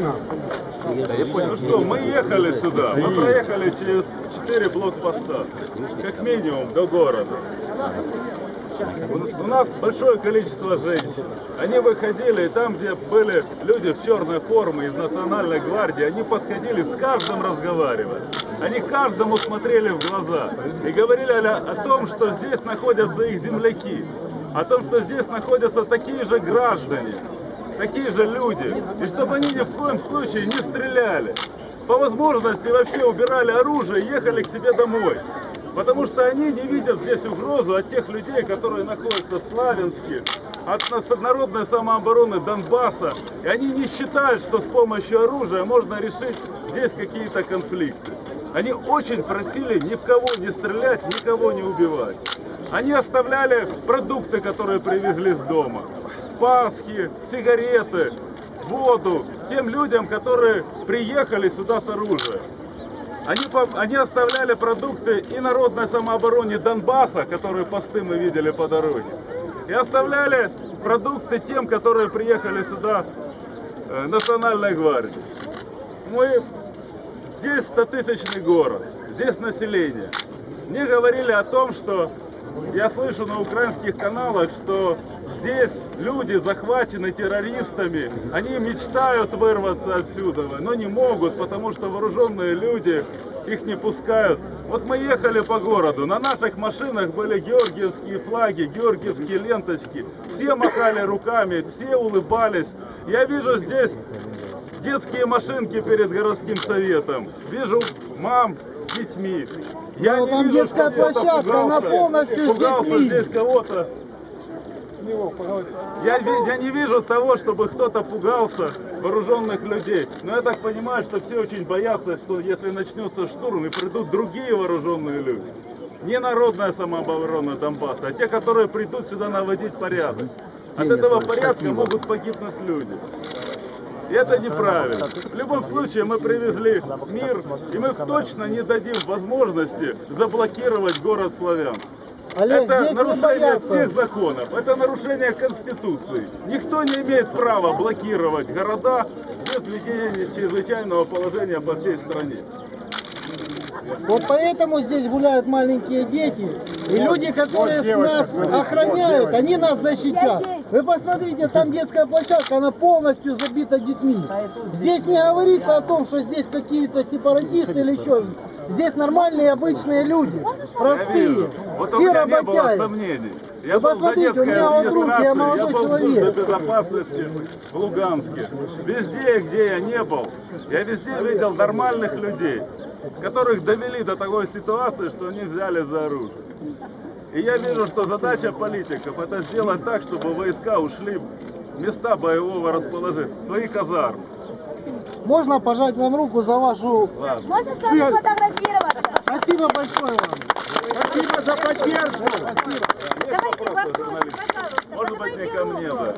Да, я понял. Ну что, мы ехали сюда, мы проехали через 4 блокпоста, как минимум до города. У нас большое количество женщин. Они выходили, и там, где были люди в черной форме из Национальной гвардии, они подходили, с каждым разговаривали. Они каждому смотрели в глаза и говорили о том, что здесь находятся их земляки, о том, что здесь находятся такие же граждане, такие же люди, и чтобы они ни в коем случае не стреляли. По возможности вообще убирали оружие и ехали к себе домой. Потому что они не видят здесь угрозу от тех людей, которые находятся в Славянске, от народной самообороны Донбасса. И они не считают, что с помощью оружия можно решить здесь какие-то конфликты. Они очень просили ни в кого не стрелять, никого не убивать. Они оставляли продукты, которые привезли с дома. Пасхи, сигареты, воду тем людям, которые приехали сюда с оружием. Они оставляли продукты и народной самообороне Донбасса, которые посты мы видели по дороге, и оставляли продукты тем, которые приехали сюда Национальной гвардии. Здесь 100-тысячный город, здесь население. Мне говорили о том, что я слышу на украинских каналах, что здесь люди захвачены террористами, они мечтают вырваться отсюда, но не могут, потому что вооруженные люди их не пускают. Вот мы ехали по городу, на наших машинах были георгиевские флаги, георгиевские ленточки, все махали руками, все улыбались. Я вижу здесь детские машинки перед городским советом, вижу мам с детьми. Я не там вижу, детская площадка, она полностью пугался здесь кого-то. Я не вижу того, чтобы кто-то пугался вооруженных людей. Но я так понимаю, что все очень боятся, что если начнется штурм и придут другие вооруженные люди. Не народная самооборона Донбасса, а те, которые придут сюда наводить порядок. От этого порядка могут погибнуть люди. И это неправильно. В любом случае мы привезли мир, и мы точно не дадим возможности заблокировать город Славянск. Это нарушение всех законов, это нарушение Конституции. Никто не имеет права блокировать города без введения чрезвычайного положения по всей стране. Вот поэтому здесь гуляют маленькие дети, и люди, которые нас охраняют, они нас защитят. Вы посмотрите, там детская площадка, она полностью забита детьми. Здесь не говорится о том, что здесь какие-то сепаратисты или еще. Здесь нормальные обычные люди, простые, вот все работяги. Сомнений. Вы посмотрите, у меня вот руки, я молодой человек. Безопасности в Луганске. Везде, где я не был, я везде видел нормальных людей, которых довели до такой ситуации, что они взяли за оружие. И я вижу, что задача политиков — это сделать так, чтобы войска ушли в места боевого расположения, в свои казармы. Можно пожать вам руку за вашу... Ладно. Можно с вами сфотографироваться? Спасибо большое вам. Спасибо за поддержку. Давайте вопрос, пожалуйста. Может быть, не ко мне, да.